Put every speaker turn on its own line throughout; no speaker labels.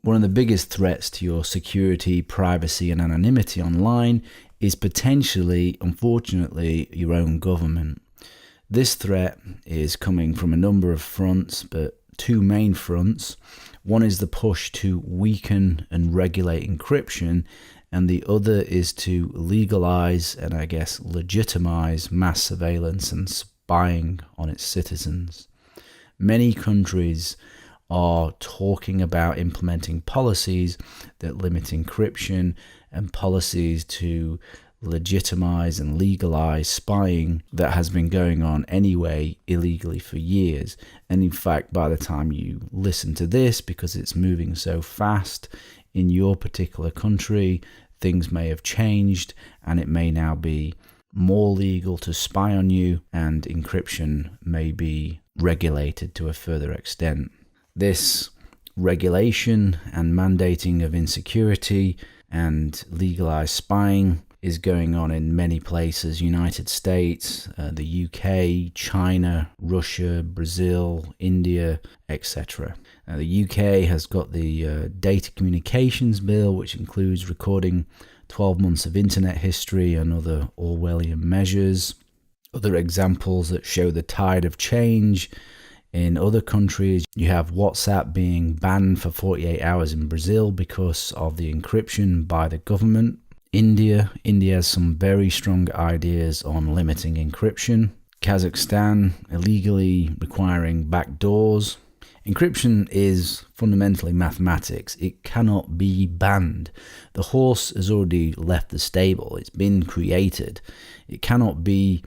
One of the biggest threats to your security, privacy, and anonymity online is potentially, unfortunately, your own government. This threat is coming from a number of fronts, but two main fronts. One is the push to weaken and regulate encryption, and the other is to legalize and, I guess, legitimize mass surveillance and spying on its citizens. Many countries are talking about implementing policies that limit encryption and policies to legitimize and legalize spying that has been going on anyway illegally for years. And in fact, by the time you listen to this, because it's moving so fast in your particular country, things may have changed and it may now be more legal to spy on you, and encryption may be regulated to a further extent. This regulation and mandating of insecurity and legalized spying is going on in many places: United States, the UK, China, Russia, Brazil, India, etc. The UK has got the Data Communications Bill, which includes recording 12 months of internet history and other Orwellian measures. Other examples that show the tide of change in other countries: you have WhatsApp being banned for 48 hours in Brazil because of the encryption by the government. India has some very strong ideas on limiting encryption. Kazakhstan illegally requiring backdoors. Encryption is fundamentally mathematics. It cannot be banned. The horse has already left the stable. It's been created. It cannot be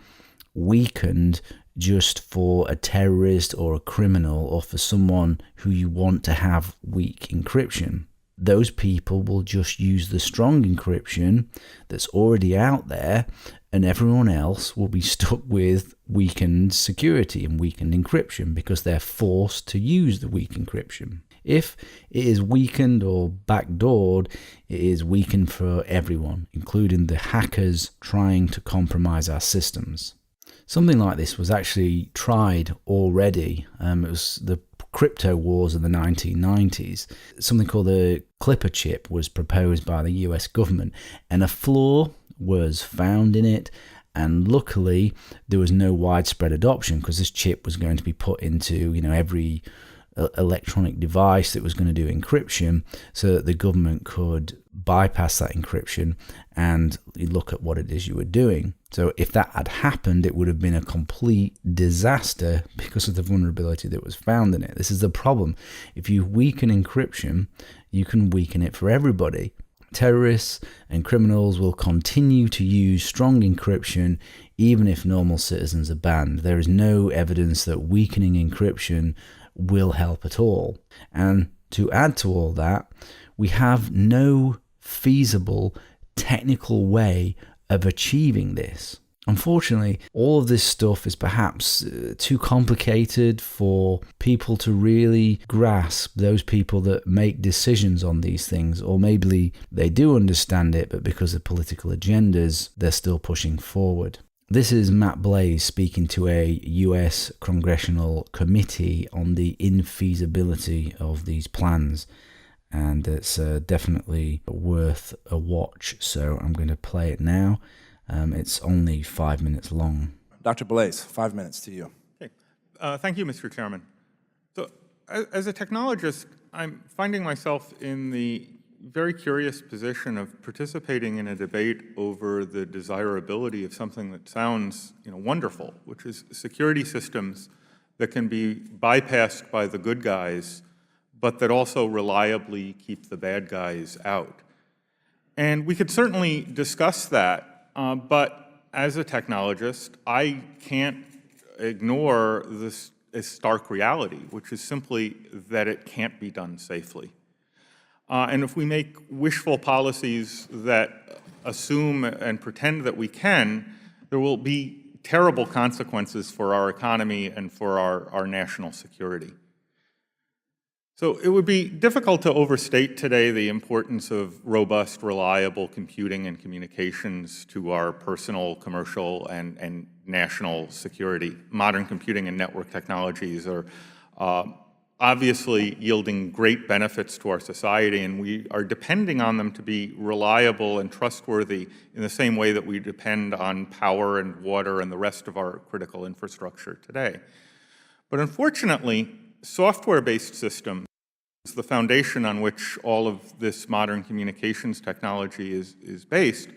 weakened just for a terrorist or a criminal or for someone who you want to have weak encryption. Those people will just use the strong encryption that's already out there, and everyone else will be stuck with weakened security and weakened encryption because they're forced to use the weak encryption. If it is weakened or backdoored, it is weakened for everyone, including the hackers trying to compromise our systems. Something like this was actually tried already. It was the crypto wars in the 1990s. Something called the Clipper chip was proposed by the US government, and a flaw was found in it, and luckily there was no widespread adoption because this chip was going to be put into every electronic device that was going to do encryption, so that the government could bypass that encryption and look at what it is you were doing. So if that had happened, it would have been a complete disaster because of the vulnerability that was found in it. This is the problem. If you weaken encryption, you can weaken it for everybody. Terrorists and criminals will continue to use strong encryption even if normal citizens are banned. There is no evidence that weakening encryption will help at all. And to add to all that, we have no feasible technical way of achieving this. Unfortunately, all of this stuff is perhaps too complicated for people to really grasp, those people that make decisions on these things, or maybe they do understand it, but because of political agendas, they're still pushing forward. This is Matt Blaze speaking to a US congressional committee on the infeasibility of these plans. And it's definitely worth a watch. So I'm going to play it now. It's only 5 minutes long.
Dr. Blaze, 5 minutes to you.
Okay. Thank you, Mr. Chairman. So as a technologist, I'm finding myself in the very curious position of participating in a debate over the desirability of something that sounds wonderful, which is security systems that can be bypassed by the good guys, but that also reliably keep the bad guys out. And we could certainly discuss that, but as a technologist, I can't ignore this stark reality, which is simply that it can't be done safely. And if we make wishful policies that assume and pretend that we can, there will be terrible consequences for our economy and for our national security. So it would be difficult to overstate today the importance of robust, reliable computing and communications to our personal, commercial, and national security. Modern computing and network technologies are obviously yielding great benefits to our society, and we are depending on them to be reliable and trustworthy in the same way that we depend on power and water and the rest of our critical infrastructure today. But unfortunately, software-based systems, the foundation on which all of this modern communications technology is based,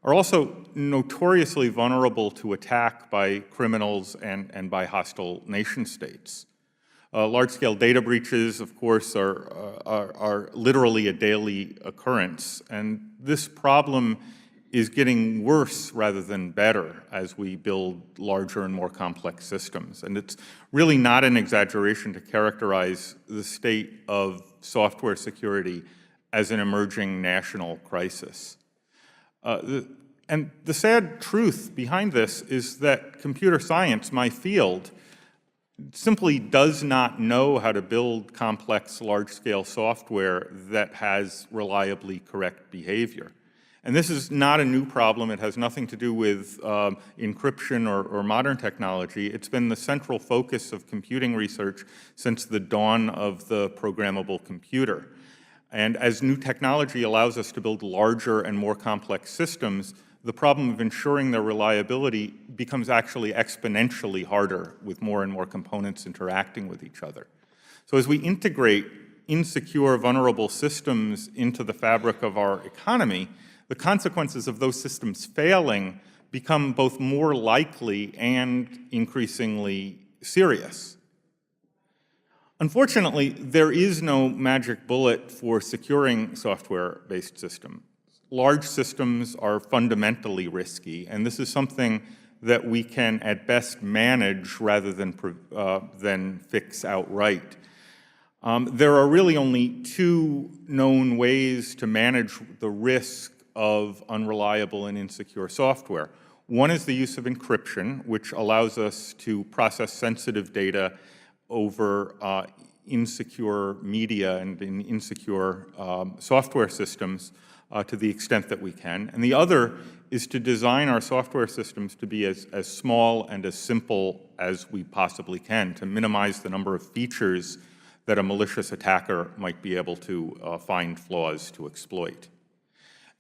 are also notoriously vulnerable to attack by criminals and by hostile nation states. Large-scale data breaches, of course, are literally a daily occurrence, and this problem is getting worse rather than better as we build larger and more complex systems. And it's really not an exaggeration to characterize the state of software security as an emerging national crisis. And the sad truth behind this is that computer science, my field, simply does not know how to build complex, large-scale software that has reliably correct behavior. And this is not a new problem. It has nothing to do with encryption or modern technology. It's been the central focus of computing research since the dawn of the programmable computer. And as new technology allows us to build larger and more complex systems, the problem of ensuring their reliability becomes actually exponentially harder with more and more components interacting with each other. So as we integrate insecure, vulnerable systems into the fabric of our economy, the consequences of those systems failing become both more likely and increasingly serious. Unfortunately, there is no magic bullet for securing software-based systems. Large systems are fundamentally risky, and this is something that we can at best manage rather than fix outright. There are really only two known ways to manage the risk of unreliable and insecure software. One is the use of encryption, which allows us to process sensitive data over insecure media and in insecure software systems to the extent that we can. And the other is to design our software systems to be as small and as simple as we possibly can, to minimize the number of features that a malicious attacker might be able to find flaws to exploit.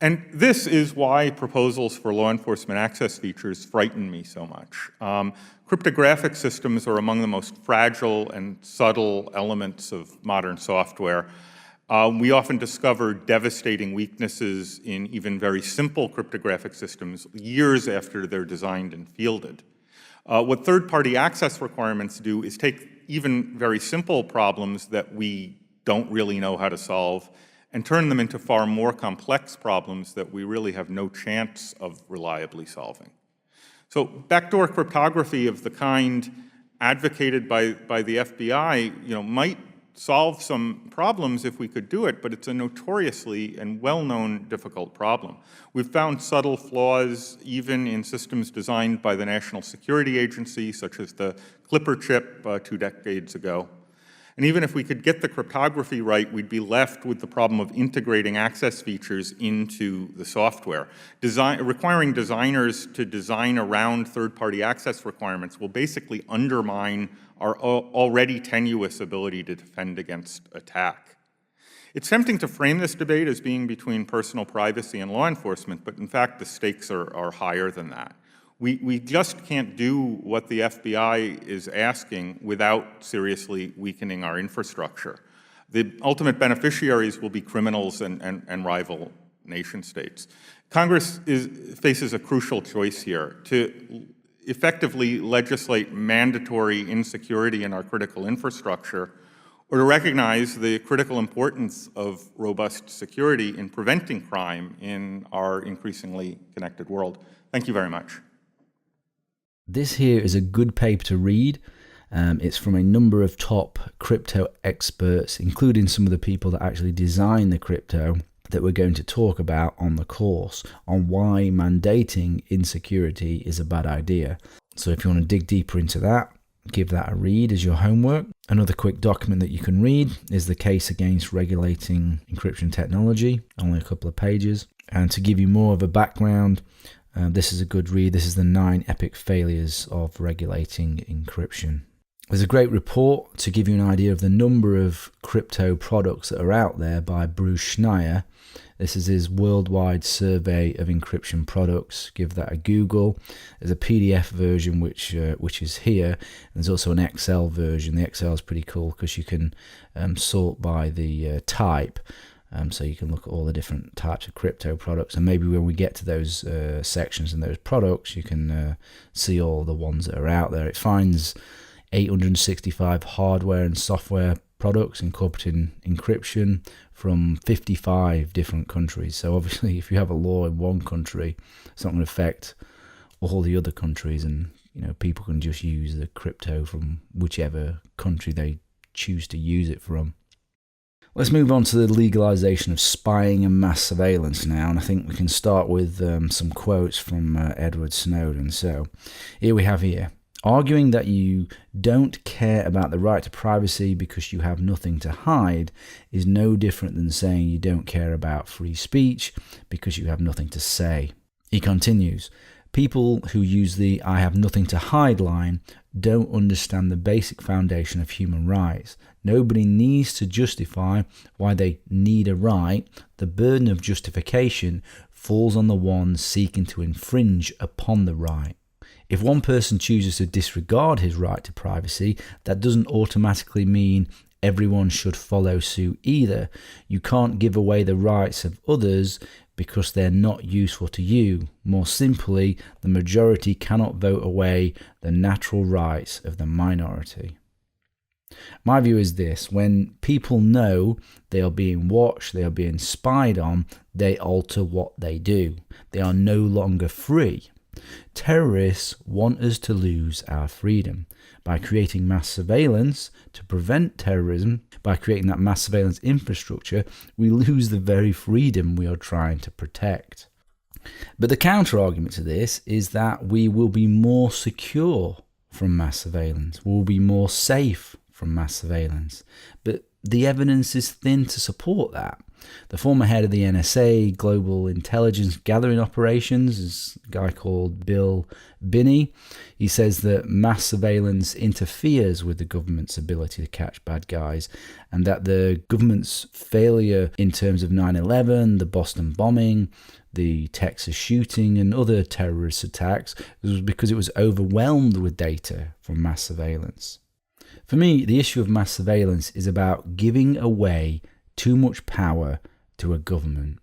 And this is why proposals for law enforcement access features frighten me so much. Cryptographic systems are among the most fragile and subtle elements of modern software. We often discover devastating weaknesses in even very simple cryptographic systems years after they're designed and fielded. What third-party access requirements do is take even very simple problems that we don't really know how to solve and turn them into far more complex problems that we really have no chance of reliably solving. So backdoor cryptography of the kind advocated by the FBI, might solve some problems if we could do it, but it's a notoriously and well-known difficult problem. We've found subtle flaws even in systems designed by the National Security Agency, such as the Clipper chip 2 decades ago. And even if we could get the cryptography right, we'd be left with the problem of integrating access features into the software. Requiring designers to design around third-party access requirements will basically undermine our already tenuous ability to defend against attack. It's tempting to frame this debate as being between personal privacy and law enforcement, but in fact the stakes are higher than that. We just can't do what the FBI is asking without seriously weakening our infrastructure. The ultimate beneficiaries will be criminals and rival nation states. Congress faces a crucial choice here to effectively legislate mandatory insecurity in our critical infrastructure, or to recognize the critical importance of robust security in preventing crime in our increasingly connected world. Thank you very much.
This here is a good paper to read. It's from a number of top crypto experts, including some of the people that actually design the crypto that we're going to talk about on the course, on why mandating insecurity is a bad idea. So if you want to dig deeper into that, give that a read as your homework. Another quick document that you can read is the case against regulating encryption technology, only a couple of pages. And to give you more of a background, this is a good read. This is the 9 epic failures of regulating encryption. There's a great report to give you an idea of the number of crypto products that are out there by Bruce Schneier. This is his worldwide survey of encryption products. Give that a Google. There's a PDF version which is here. There's also an Excel version. The Excel is pretty cool because you can sort by the type. So you can look at all the different types of crypto products, and maybe when we get to those sections and those products, you can see all the ones that are out there. It finds 865 hardware and software products incorporating encryption from 55 different countries. So obviously, if you have a law in one country, it's not going to affect all the other countries, and people can just use the crypto from whichever country they choose to use it from. Let's move on to the legalization of spying and mass surveillance now, and I think we can start with some quotes from Edward Snowden. So here we have arguing that you don't care about the right to privacy because you have nothing to hide is no different than saying you don't care about free speech because you have nothing to say. He continues, people who use the I have nothing to hide line don't understand the basic foundation of human rights. Nobody needs to justify why they need a right. The burden of justification falls on the one seeking to infringe upon the right. If one person chooses to disregard his right to privacy, that doesn't automatically mean everyone should follow suit either. You can't give away the rights of others because they're not useful to you. More simply, the majority cannot vote away the natural rights of the minority. My view is this: when people know they are being watched, they are being spied on, they alter what they do. They are no longer free. Terrorists want us to lose our freedom. By creating mass surveillance to prevent terrorism, by creating that mass surveillance infrastructure, we lose the very freedom we are trying to protect. But the counter-argument to this is that we will be more secure from mass surveillance. We'll be more safe from mass surveillance. But the evidence is thin to support that. The former head of the NSA Global Intelligence Gathering Operations is a guy called Bill Binney. He says that mass surveillance interferes with the government's ability to catch bad guys, and that the government's failure in terms of 9/11, the Boston bombing, the Texas shooting and other terrorist attacks was because it was overwhelmed with data from mass surveillance. For me, the issue of mass surveillance is about giving away too much power to a government.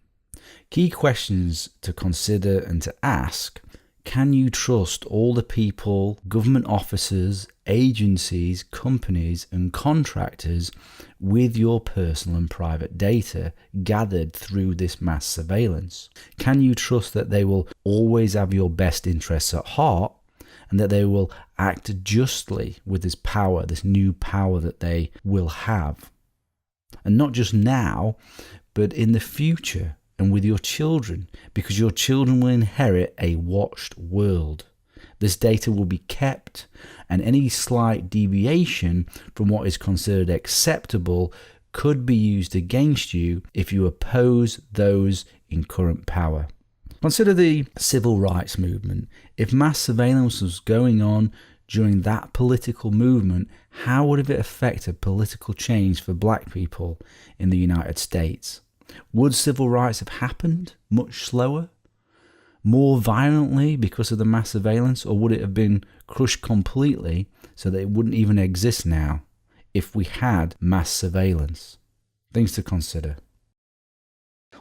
Key questions to consider and to ask: can you trust all the people, government officers, agencies, companies and contractors with your personal and private data gathered through this mass surveillance? Can you trust that they will always have your best interests at heart, and that they will act justly with this power, this new power that they will have? And not just now, but in the future and with your children, because your children will inherit a watched world. This data will be kept, and any slight deviation from what is considered acceptable could be used against you if you oppose those in current power. Consider the civil rights movement. If mass surveillance was going on during that political movement, how would it affect a political change for black people in the United States? Would civil rights have happened much slower, more violently because of the mass surveillance, or would it have been crushed completely so that it wouldn't even exist now if we had mass surveillance? Things to consider.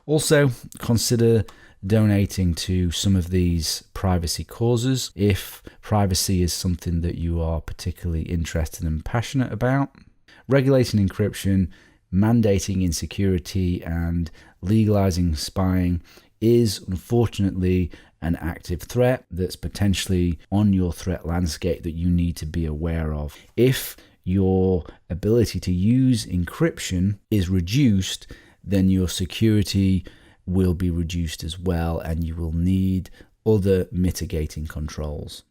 Also, consider donating to some of these privacy causes if privacy is something that you are particularly interested and passionate about. Regulating encryption, mandating insecurity, and legalizing spying is unfortunately an active threat that's potentially on your threat landscape that you need to be aware of. If your ability to use encryption is reduced, then your security will be reduced as well, and you will need other mitigating controls.